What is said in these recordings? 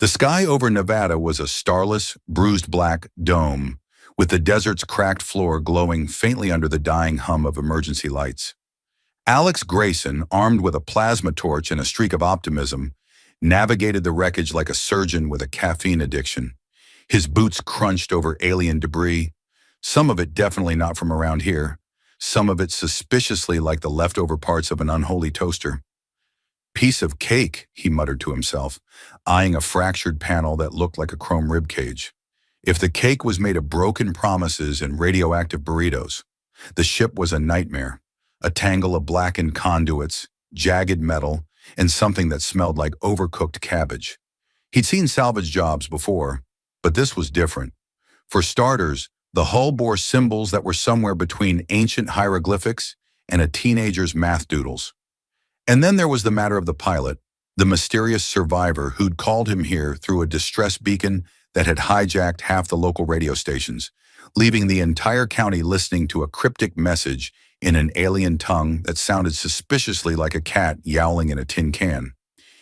The sky over Nevada was a starless, bruised black dome, with the desert's cracked floor glowing faintly under the dying hum of emergency lights. Alex Grayson, armed with a plasma torch and a streak of optimism, navigated the wreckage like a surgeon with a caffeine addiction. His boots crunched over alien debris, some of it definitely not from around here, some of it suspiciously like the leftover parts of an unholy toaster. "Piece of cake," he muttered to himself, eyeing a fractured panel that looked like a chrome rib cage. If the cake was made of broken promises and radioactive burritos, the ship was a nightmare, a tangle of blackened conduits, jagged metal, and something that smelled like overcooked cabbage. He'd seen salvage jobs before, but this was different. For starters, the hull bore symbols that were somewhere between ancient hieroglyphics and a teenager's math doodles. And then there was the matter of the pilot, the mysterious survivor who'd called him here through a distress beacon that had hijacked half the local radio stations, leaving the entire county listening to a cryptic message in an alien tongue that sounded suspiciously like a cat yowling in a tin can.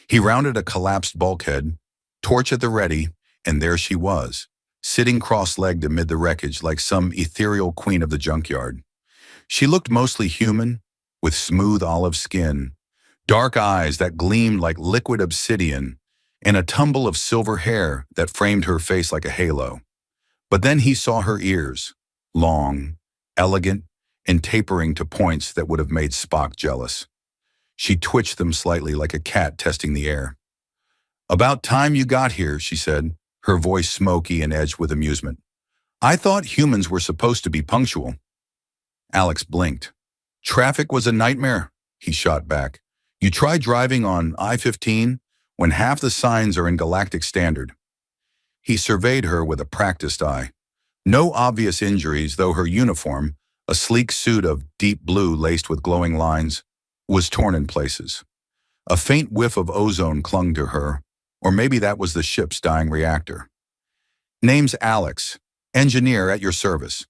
He rounded a collapsed bulkhead, torch at the ready, and there she was, sitting cross-legged amid the wreckage like some ethereal queen of the junkyard. She looked mostly human, with smooth olive skin, dark eyes that gleamed like liquid obsidian, and a tumble of silver hair that framed her face like a halo. But then he saw her ears, long, elegant, and tapering to points that would have made Spock jealous. She twitched them slightly like a cat testing the air. "About time you got here," she said, her voice smoky and edged with amusement. "I thought humans were supposed to be punctual." Alex blinked. "Traffic was a nightmare," he shot back. "You try driving on I-15 when half the signs are in Galactic Standard." He surveyed her with a practiced eye. No obvious injuries, though her uniform, a sleek suit of deep blue laced with glowing lines, was torn in places. A faint whiff of ozone clung to her, or maybe that was the ship's dying reactor. "Name's Alex, engineer at your service.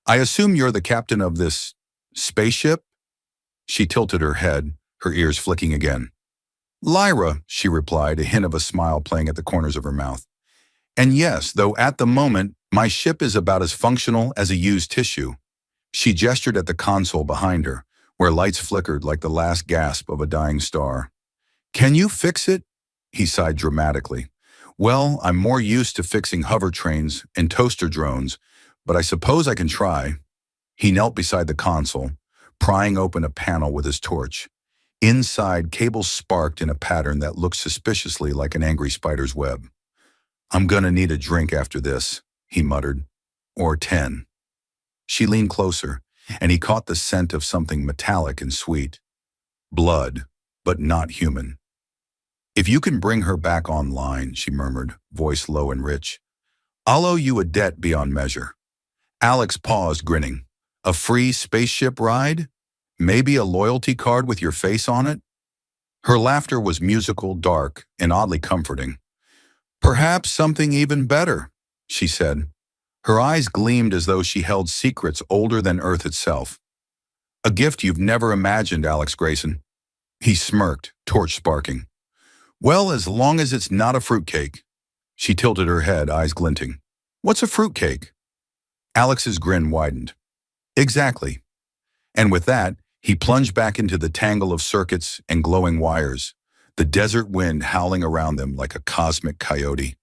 I assume you're the captain of this spaceship?" She tilted her head, her ears flicking again. "Lyra," she replied, a hint of a smile playing at the corners of her mouth. "And yes, though at the moment, my ship is about as functional as a used tissue." She gestured at the console behind her, where lights flickered like the last gasp of a dying star. "Can you fix it?" He sighed dramatically. "Well, I'm more used to fixing hover trains and toaster drones, but I suppose I can try." He knelt beside the console, prying open a panel with his torch. Inside, cables sparked in a pattern that looked suspiciously like an angry spider's web. "I'm gonna need a drink after this," he muttered. "Or 10. She leaned closer, and he caught the scent of something metallic and sweet. Blood, but not human. "If you can bring her back online," she murmured, voice low and rich, "I'll owe you a debt beyond measure." Alex paused, grinning. "A free spaceship ride? Maybe a loyalty card with your face on it?" Her laughter was musical, dark, and oddly comforting. "Perhaps something even better," she said. Her eyes gleamed as though she held secrets older than Earth itself. "A gift you've never imagined, Alex Grayson." He smirked, torch sparking. "Well, as long as it's not a fruitcake." She tilted her head, eyes glinting. "What's a fruitcake?" Alex's grin widened. "Exactly." And with that, he plunged back into the tangle of circuits and glowing wires, the desert wind howling around them like a cosmic coyote.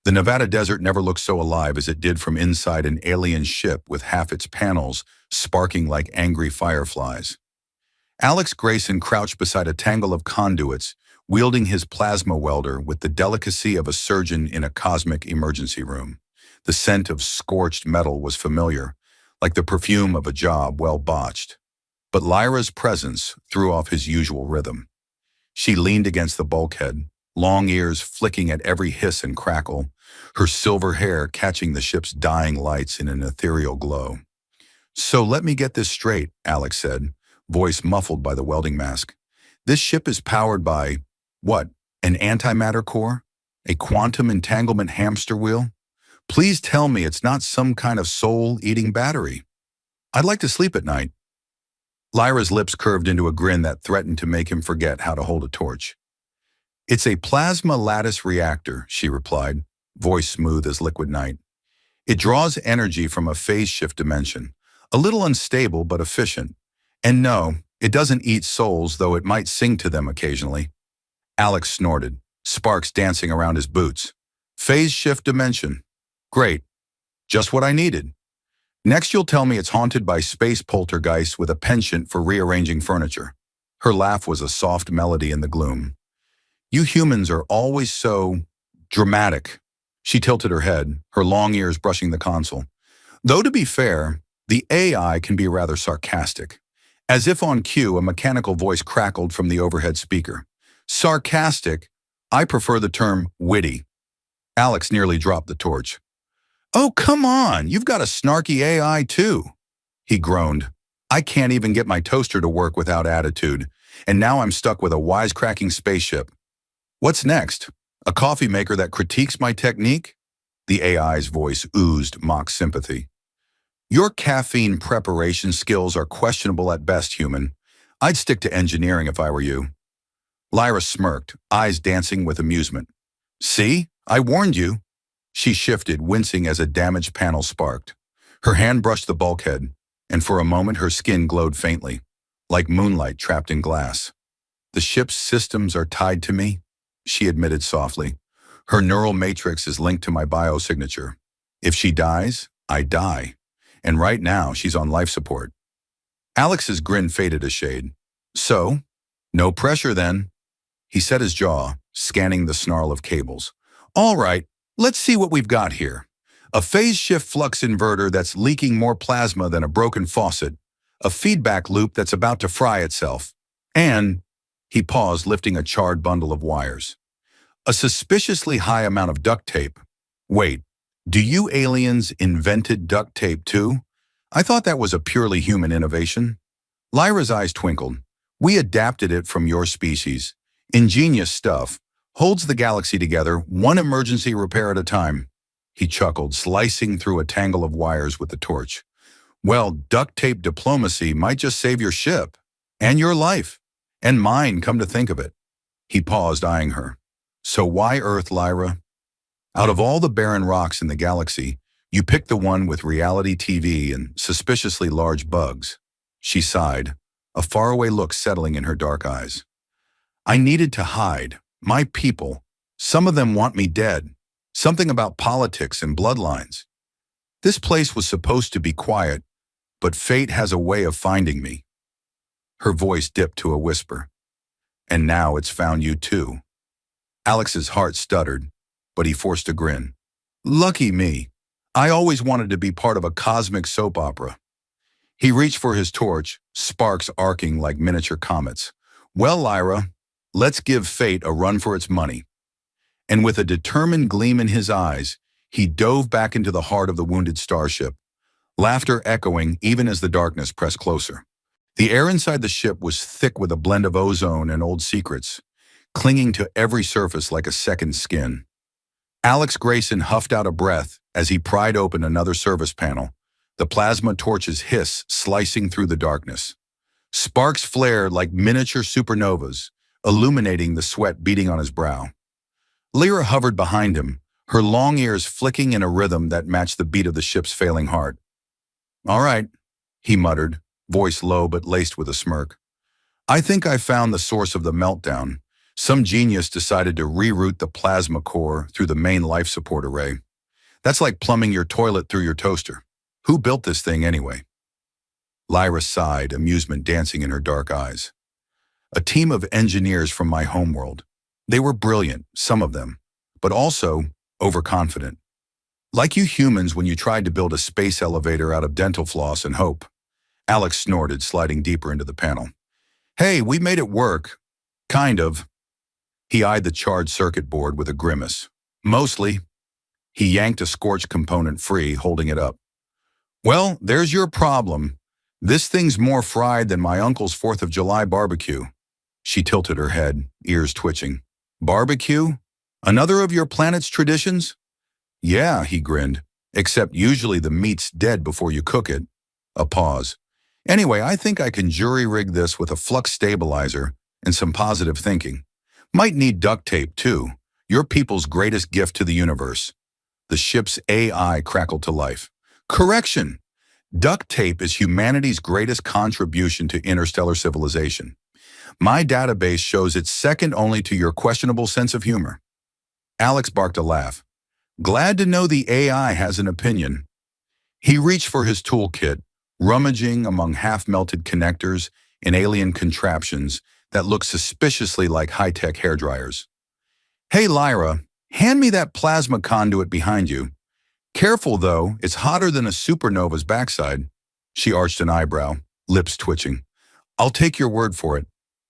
The Nevada desert never looked so alive as it did from inside an alien ship with half its panels sparking like angry fireflies. Alex Grayson crouched beside a tangle of conduits, wielding his plasma welder with the delicacy of a surgeon in a cosmic emergency room. The scent of scorched metal was familiar, like the perfume of a job well botched. But Lyra's presence threw off his usual rhythm. She leaned against the bulkhead, long ears flicking at every hiss and crackle, her silver hair catching the ship's dying lights in an ethereal glow. "So let me get this straight," Alex said, voice muffled by the welding mask. "This ship is powered by, what, an antimatter core? A quantum entanglement hamster wheel? Please tell me it's not some kind of soul-eating battery. I'd like to sleep at night." Lyra's lips curved into a grin that threatened to make him forget how to hold a torch. It's a plasma lattice reactor, she replied, voice smooth as liquid night. It draws energy from a phase shift dimension, a little unstable but efficient. And no, it doesn't eat souls, though it might sing to them occasionally. Alex snorted, sparks dancing around his boots. Phase shift dimension. Great. Just what I needed. Next you'll tell me it's haunted by space poltergeists with a penchant for rearranging furniture. Her laugh was a soft melody in the gloom. You humans are always so dramatic. She tilted her head, her long ears brushing the console. Though to be fair, the AI can be rather sarcastic. As if on cue, a mechanical voice crackled from the overhead speaker. Sarcastic? I prefer the term witty. Alex nearly dropped the torch. Oh, come on, you've got a snarky AI too. He groaned. I can't even get my toaster to work without attitude, and now I'm stuck with a wisecracking spaceship. What's next? A coffee maker that critiques my technique? The AI's voice oozed mock sympathy. Your caffeine preparation skills are questionable at best, human. I'd stick to engineering if I were you. Lyra smirked, eyes dancing with amusement. See? I warned you. She shifted, wincing as a damaged panel sparked. Her hand brushed the bulkhead, and for a moment her skin glowed faintly, like moonlight trapped in glass. The ship's systems are tied to me, she admitted softly. Her neural matrix is linked to my biosignature. If she dies, I die. And right now, she's on life support. Alex's grin faded a shade. So, no pressure then. He set his jaw, scanning the snarl of cables. All right, let's see what we've got here. A phase shift flux inverter that's leaking more plasma than a broken faucet. A feedback loop that's about to fry itself. And, he paused, lifting a charred bundle of wires. A suspiciously high amount of duct tape. Wait, do you aliens invented duct tape too? I thought that was a purely human innovation. Lyra's eyes twinkled. We adapted it from your species. Ingenious stuff. Holds the galaxy together, one emergency repair at a time. He chuckled, slicing through a tangle of wires with the torch. Well, duct tape diplomacy might just save your ship. And your life. And mine, come to think of it. He paused, eyeing her. So why Earth, Lyra? Out of all the barren rocks in the galaxy, you picked the one with reality TV and suspiciously large bugs. She sighed, a faraway look settling in her dark eyes. I needed to hide. My people. Some of them want me dead. Something about politics and bloodlines. This place was supposed to be quiet, but fate has a way of finding me. Her voice dipped to a whisper. And now it's found you too. Alex's heart stuttered, but he forced a grin. Lucky me. I always wanted to be part of a cosmic soap opera. He reached for his torch, sparks arcing like miniature comets. Well, Lyra, let's give fate a run for its money. And with a determined gleam in his eyes, he dove back into the heart of the wounded starship, laughter echoing even as the darkness pressed closer. The air inside the ship was thick with a blend of ozone and old secrets, clinging to every surface like a second skin. Alex Grayson huffed out a breath as he pried open another service panel, the plasma torch's hiss slicing through the darkness. Sparks flared like miniature supernovas, illuminating the sweat beading on his brow. Lyra hovered behind him, her long ears flicking in a rhythm that matched the beat of the ship's failing heart. All right, he muttered, voice low but laced with a smirk. I think I found the source of the meltdown. Some genius decided to reroute the plasma core through the main life support array. That's like plumbing your toilet through your toaster. Who built this thing anyway? Lyra sighed, amusement dancing in her dark eyes. A team of engineers from my homeworld. They were brilliant, some of them, but also overconfident. Like you humans when you tried to build a space elevator out of dental floss and hope. Alex snorted, sliding deeper into the panel. Hey, we made it work. Kind of. He eyed the charred circuit board with a grimace. Mostly. He yanked a scorched component free, holding it up. Well, there's your problem. This thing's more fried than my uncle's 4th of July barbecue. She tilted her head, ears twitching. Barbecue? Another of your planet's traditions? Yeah, he grinned, except usually the meat's dead before you cook it. A pause. Anyway, I think I can jury-rig this with a flux stabilizer and some positive thinking. Might need duct tape, too. Your people's greatest gift to the universe. The ship's AI crackled to life. Correction! Duct tape is humanity's greatest contribution to interstellar civilization. My database shows it's second only to your questionable sense of humor. Alex barked a laugh. Glad to know the AI has an opinion. He reached for his toolkit, rummaging among half-melted connectors and alien contraptions that looked suspiciously like high-tech hairdryers. Hey, Lyra, hand me that plasma conduit behind you. Careful, though, it's hotter than a supernova's backside. She arched an eyebrow, lips twitching. I'll take your word for it.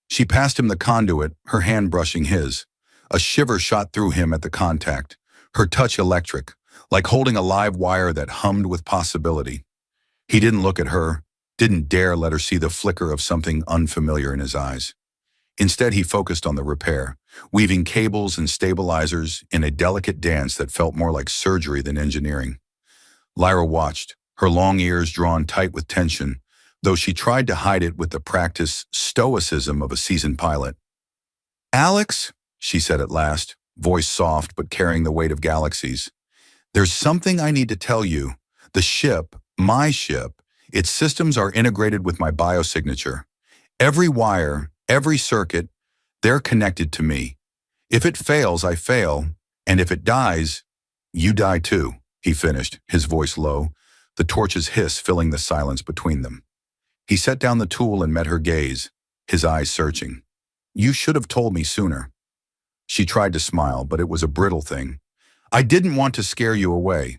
She passed him the conduit, her hand brushing his. A shiver shot through him at the contact, her touch electric, like holding a live wire that hummed with possibility. He didn't look at her, didn't dare let her see the flicker of something unfamiliar in his eyes. Instead, he focused on the repair, weaving cables and stabilizers in a delicate dance that felt more like surgery than engineering. Lyra watched, her long ears drawn tight with tension, though she tried to hide it with the practiced stoicism of a seasoned pilot. Alex, she said at last, voice soft but carrying the weight of galaxies. There's something I need to tell you. The ship, my ship, its systems are integrated with my biosignature. Every wire, every circuit, they're connected to me. If it fails, I fail, and if it dies, you die too, he finished, his voice low, the torch's hiss filling the silence between them. He set down the tool and met her gaze, his eyes searching. You should have told me sooner. She tried to smile, but it was a brittle thing. I didn't want to scare you away.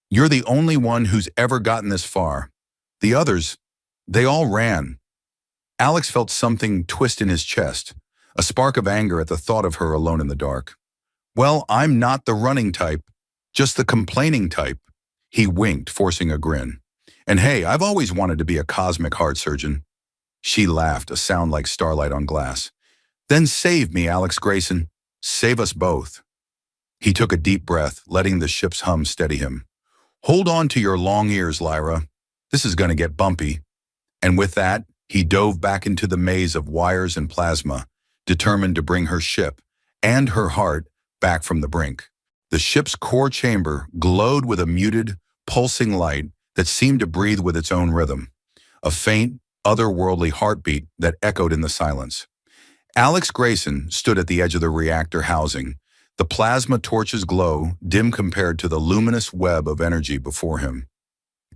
You're the only one who's ever gotten this far. The others, they all ran. Alex felt something twist in his chest, a spark of anger at the thought of her alone in the dark. Well, I'm not the running type, just the complaining type. He winked, forcing a grin. And hey, I've always wanted to be a cosmic heart surgeon. She laughed, a sound like starlight on glass. Then save me, Alex Grayson. Save us both. He took a deep breath, letting the ship's hum steady him. Hold on to your long ears, Lyra. This is going to get bumpy. And with that, he dove back into the maze of wires and plasma, determined to bring her ship and her heart back from the brink. The ship's core chamber glowed with a muted, pulsing light that seemed to breathe with its own rhythm, a faint, otherworldly heartbeat that echoed in the silence. Alex Grayson stood at the edge of the reactor housing, the plasma torch's glow dim compared to the luminous web of energy before him.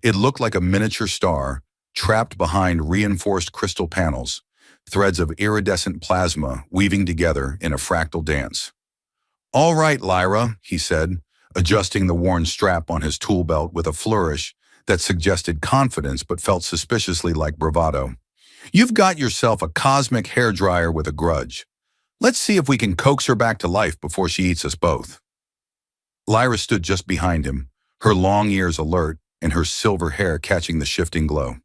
It looked like a miniature star, trapped behind reinforced crystal panels, threads of iridescent plasma weaving together in a fractal dance. All right, Lyra, he said, adjusting the worn strap on his tool belt with a flourish that suggested confidence but felt suspiciously like bravado. You've got yourself a cosmic hairdryer with a grudge. Let's see if we can coax her back to life before she eats us both. Lyra stood just behind him, her long ears alert and her silver hair catching the shifting glow.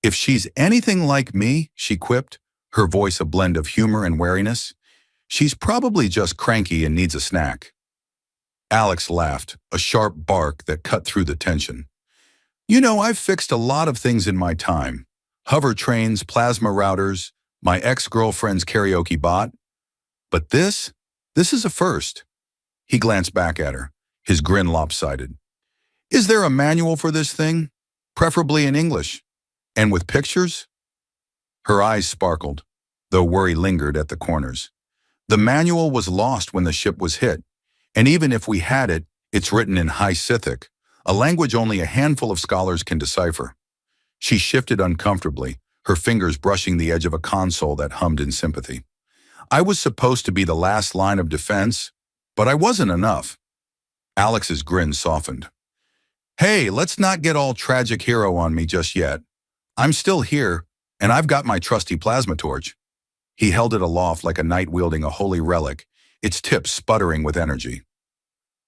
If she's anything like me, she quipped, her voice a blend of humor and wariness, she's probably just cranky and needs a snack. Alex laughed, a sharp bark that cut through the tension. You know, I've fixed a lot of things in my time. Hover trains, plasma routers, my ex-girlfriend's karaoke bot. But this is a first. He glanced back at her, his grin lopsided. Is there a manual for this thing? Preferably in English. And with pictures? Her eyes sparkled, though worry lingered at the corners. The manual was lost when the ship was hit, and even if we had it, it's written in High Scythic, a language only a handful of scholars can decipher. She shifted uncomfortably, her fingers brushing the edge of a console that hummed in sympathy. I was supposed to be the last line of defense, but I wasn't enough. Alex's grin softened. Hey, let's not get all tragic hero on me just yet. I'm still here, and I've got my trusty plasma torch. He held it aloft like a knight wielding a holy relic, its tip sputtering with energy.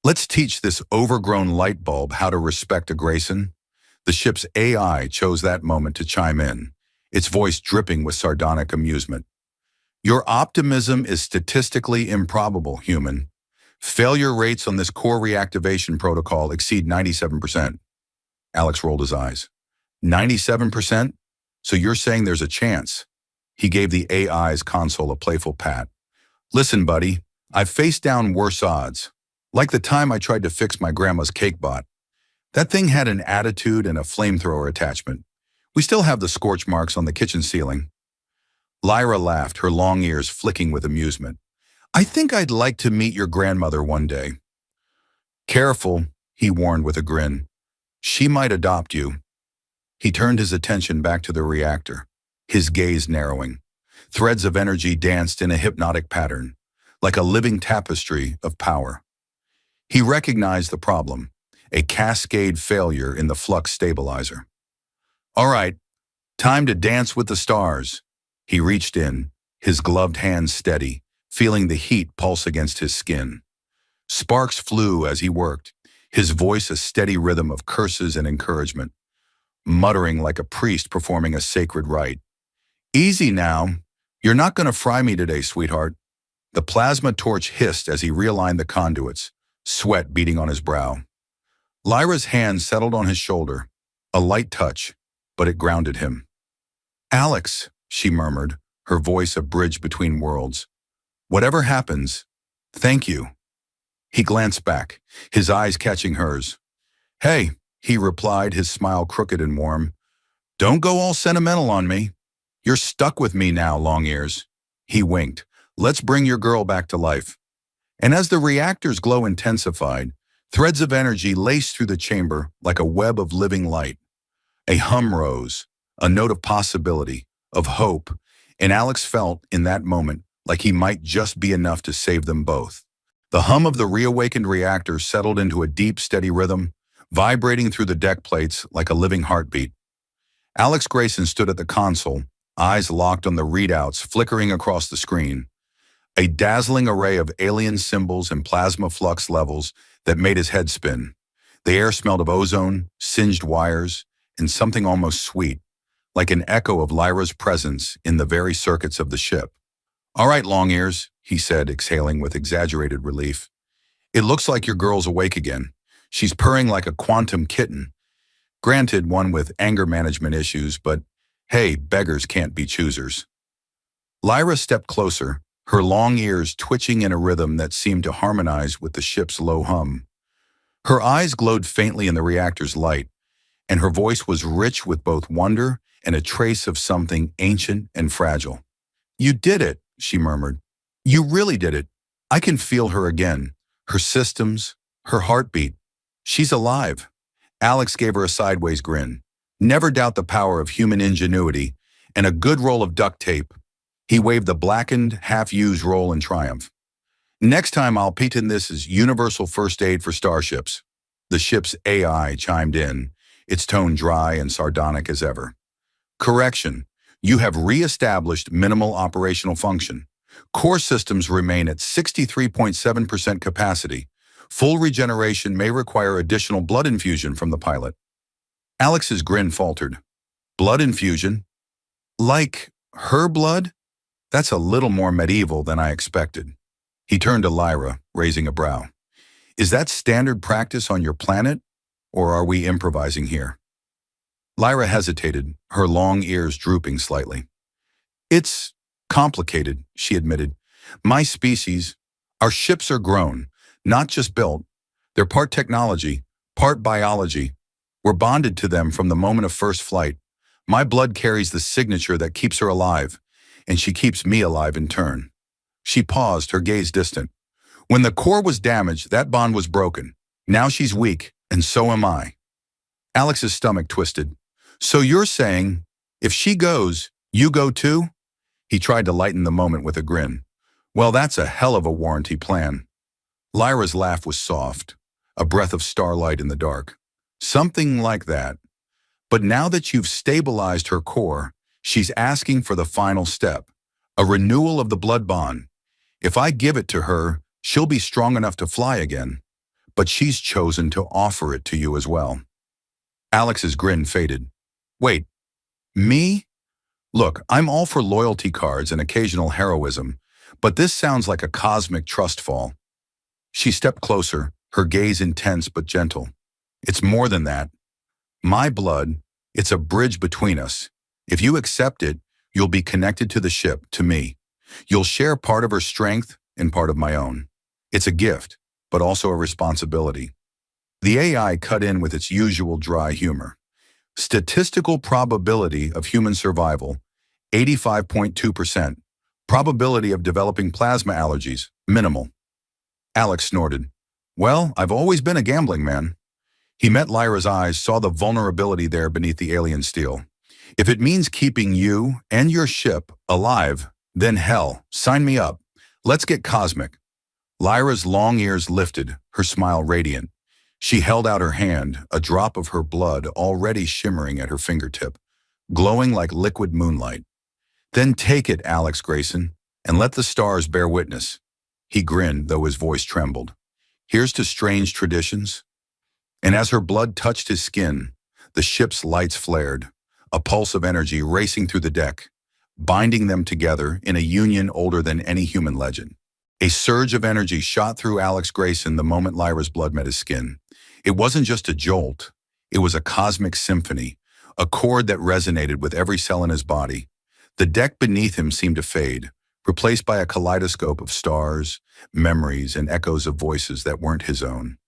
Let's teach this overgrown light bulb how to respect a Grayson. The ship's AI chose that moment to chime in, its voice dripping with sardonic amusement. Your optimism is statistically improbable, human. Failure rates on this core reactivation protocol exceed 97%. Alex rolled his eyes. 97%? So you're saying there's a chance? He gave the AI's console a playful pat. Listen, buddy, I've faced down worse odds. Like the time I tried to fix my grandma's cake bot. That thing had an attitude and a flamethrower attachment. We still have the scorch marks on the kitchen ceiling. Lyra laughed, her long ears flicking with amusement. I think I'd like to meet your grandmother one day. Careful, he warned with a grin. She might adopt you. He turned his attention back to the reactor, his gaze narrowing. Threads of energy danced in a hypnotic pattern, like a living tapestry of power. He recognized the problem, a cascade failure in the flux stabilizer. All right, time to dance with the stars. He reached in, his gloved hands steady, feeling the heat pulse against his skin. Sparks flew as he worked, his voice a steady rhythm of curses and encouragement, muttering like a priest performing a sacred rite. Easy now. You're not going to fry me today, sweetheart. The plasma torch hissed as he realigned the conduits, sweat beading on his brow. Lyra's hand settled on his shoulder, a light touch, but it grounded him. Alex, she murmured, her voice a bridge between worlds. Whatever happens, thank you. He glanced back, his eyes catching hers. Hey, he replied, his smile crooked and warm. Don't go all sentimental on me. You're stuck with me now, long ears. He winked. Let's bring your girl back to life. And as the reactor's glow intensified, threads of energy laced through the chamber like a web of living light. A hum rose, a note of possibility, of hope, and Alex felt in that moment like he might just be enough to save them both. The hum of the reawakened reactor settled into a deep, steady rhythm, vibrating through the deck plates like a living heartbeat. Alex Grayson stood at the console, eyes locked on the readouts flickering across the screen. A dazzling array of alien symbols and plasma flux levels that made his head spin. The air smelled of ozone, singed wires, and something almost sweet, like an echo of Lyra's presence in the very circuits of the ship. All right, long ears, he said, exhaling with exaggerated relief. It looks like your girl's awake again. She's purring like a quantum kitten. Granted, one with anger management issues, but hey, beggars can't be choosers. Lyra stepped closer, her long ears twitching in a rhythm that seemed to harmonize with the ship's low hum. Her eyes glowed faintly in the reactor's light, and her voice was rich with both wonder and a trace of something ancient and fragile. You did it, she murmured. You really did it. I can feel her again, her systems, her heartbeat. She's alive. Alex gave her a sideways grin. Never doubt the power of human ingenuity and a good roll of duct tape. He waved the blackened, half-used roll in triumph. Next time I'll patent this as universal first aid for starships. The ship's AI chimed in, its tone dry and sardonic as ever. Correction. You have re-established minimal operational function. Core systems remain at 63.7% capacity. Full regeneration may require additional blood infusion from the pilot. Alex's grin faltered. Blood infusion? Like her blood? That's a little more medieval than I expected. He turned to Lyra, raising a brow. Is that standard practice on your planet, or are we improvising here? Lyra hesitated, her long ears drooping slightly. It's complicated, she admitted. My species, our ships are grown, not just built. They're part technology, part biology. We're bonded to them from the moment of first flight. My blood carries the signature that keeps her alive, and she keeps me alive in turn. She paused, her gaze distant. When the core was damaged, that bond was broken. Now she's weak, and so am I. Alex's stomach twisted. So you're saying, if she goes, you go too? He tried to lighten the moment with a grin. Well, that's a hell of a warranty plan. Lyra's laugh was soft, a breath of starlight in the dark. Something like that. But now that you've stabilized her core, she's asking for the final step, a renewal of the blood bond. If I give it to her, she'll be strong enough to fly again. But she's chosen to offer it to you as well. Alex's grin faded. Wait, me? Look, I'm all for loyalty cards and occasional heroism, but this sounds like a cosmic trust fall. She stepped closer, her gaze intense but gentle. It's more than that. My blood, it's a bridge between us. If you accept it, you'll be connected to the ship, to me. You'll share part of her strength, and part of my own. It's a gift, but also a responsibility. The AI cut in with its usual dry humor. Statistical probability of human survival, 85.2%. Probability of developing plasma allergies, minimal. Alex snorted. Well, I've always been a gambling man. He met Lyra's eyes, saw the vulnerability there beneath the alien steel. If it means keeping you and your ship alive, then hell, sign me up. Let's get cosmic. Lyra's long ears lifted, her smile radiant. She held out her hand, a drop of her blood already shimmering at her fingertip, glowing like liquid moonlight. Then take it, Alex Grayson, and let the stars bear witness. He grinned, though his voice trembled. Here's to strange traditions. And as her blood touched his skin, the ship's lights flared, a pulse of energy racing through the deck, binding them together in a union older than any human legend. A surge of energy shot through Alex Grayson the moment Lyra's blood met his skin. It wasn't just a jolt, it was a cosmic symphony, a chord that resonated with every cell in his body. The deck beneath him seemed to fade, replaced by a kaleidoscope of stars, memories, and echoes of voices that weren't his own.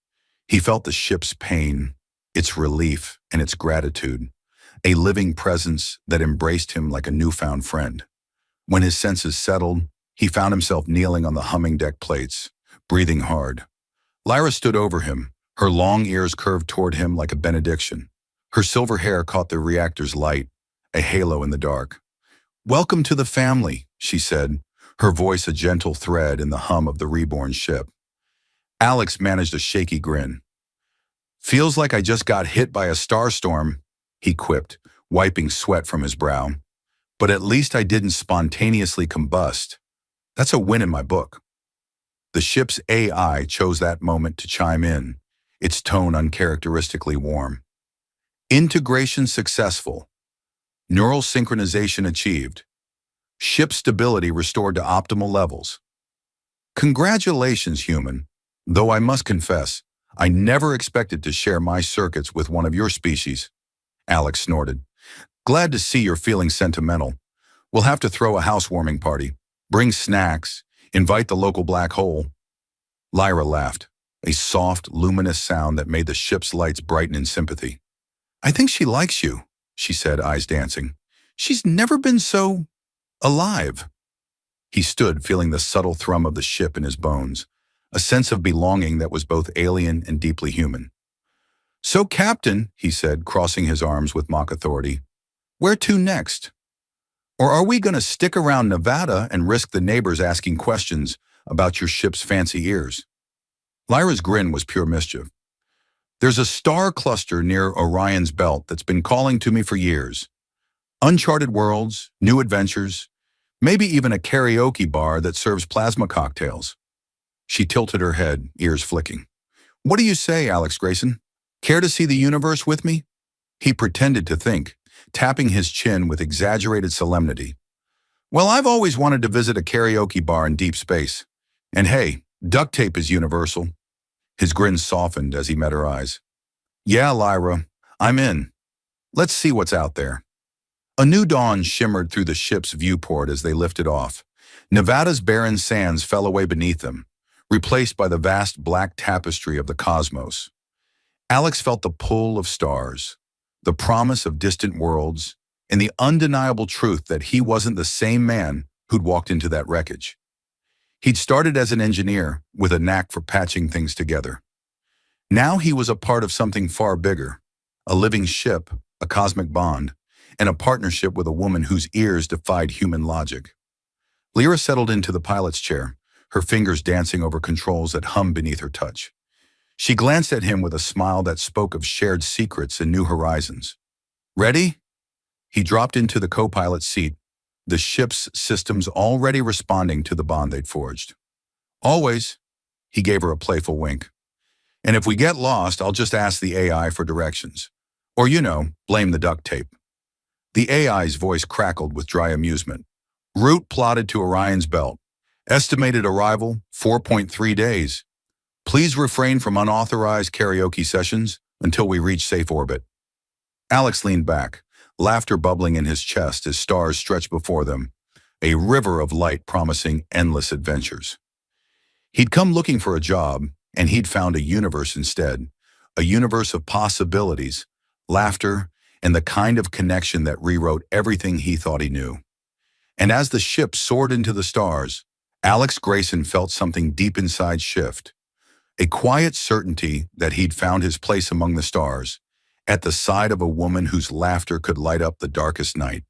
He felt the ship's pain, its relief, and its gratitude, a living presence that embraced him like a newfound friend. When his senses settled, he found himself kneeling on the humming deck plates, breathing hard. Lyra stood over him, her long ears curved toward him like a benediction. Her silver hair caught the reactor's light, a halo in the dark. "Welcome to the family," she said, her voice a gentle thread in the hum of the reborn ship. Alex managed a shaky grin. "Feels like I just got hit by a starstorm," he quipped, wiping sweat from his brow. "But at least I didn't spontaneously combust. That's a win in my book." The ship's AI chose that moment to chime in, its tone uncharacteristically warm. "Integration successful. Neural synchronization achieved. Ship stability restored to optimal levels. Congratulations, human. Though I must confess, I never expected to share my circuits with one of your species." Alex snorted. "Glad to see you're feeling sentimental. We'll have to throw a housewarming party. Bring snacks. Invite the local black hole." Lyra laughed, a soft, luminous sound that made the ship's lights brighten in sympathy. "I think she likes you," she said, eyes dancing. "She's never been so alive." He stood, feeling the subtle thrum of the ship in his bones, a sense of belonging that was both alien and deeply human. "So, Captain," he said, crossing his arms with mock authority, "where to next? Or are we going to stick around Nevada and risk the neighbors asking questions about your ship's fancy ears?" Lyra's grin was pure mischief. "There's a star cluster near Orion's belt that's been calling to me for years. Uncharted worlds, new adventures, maybe even a karaoke bar that serves plasma cocktails." She tilted her head, ears flicking. "What do you say, Alex Grayson? Care to see the universe with me?" He pretended to think, tapping his chin with exaggerated solemnity. "Well, I've always wanted to visit a karaoke bar in deep space. And hey, duct tape is universal." His grin softened as he met her eyes. "Yeah, Lyra, I'm in. Let's see what's out there." A new dawn shimmered through the ship's viewport as they lifted off. Nevada's barren sands fell away beneath them, replaced by the vast black tapestry of the cosmos. Alex felt the pull of stars, the promise of distant worlds, and the undeniable truth that he wasn't the same man who'd walked into that wreckage. He'd started as an engineer with a knack for patching things together. Now he was a part of something far bigger, a living ship, a cosmic bond, and a partnership with a woman whose ears defied human logic. Lyra settled into the pilot's chair, her fingers dancing over controls that hummed beneath her touch. She glanced at him with a smile that spoke of shared secrets and new horizons. "Ready?" He dropped into the co-pilot's seat, the ship's systems already responding to the bond they'd forged. "Always." He gave her a playful wink. "And if we get lost, I'll just ask the AI for directions. Or, blame the duct tape." The AI's voice crackled with dry amusement. "Route plotted to Orion's belt. Estimated arrival, 4.3 days. Please refrain from unauthorized karaoke sessions until we reach safe orbit." Alex leaned back, laughter bubbling in his chest as stars stretched before them, a river of light promising endless adventures. He'd come looking for a job, and he'd found a universe instead, a universe of possibilities, laughter, and the kind of connection that rewrote everything he thought he knew. And as the ship soared into the stars, Alex Grayson felt something deep inside shift, a quiet certainty that he'd found his place among the stars, at the side of a woman whose laughter could light up the darkest night.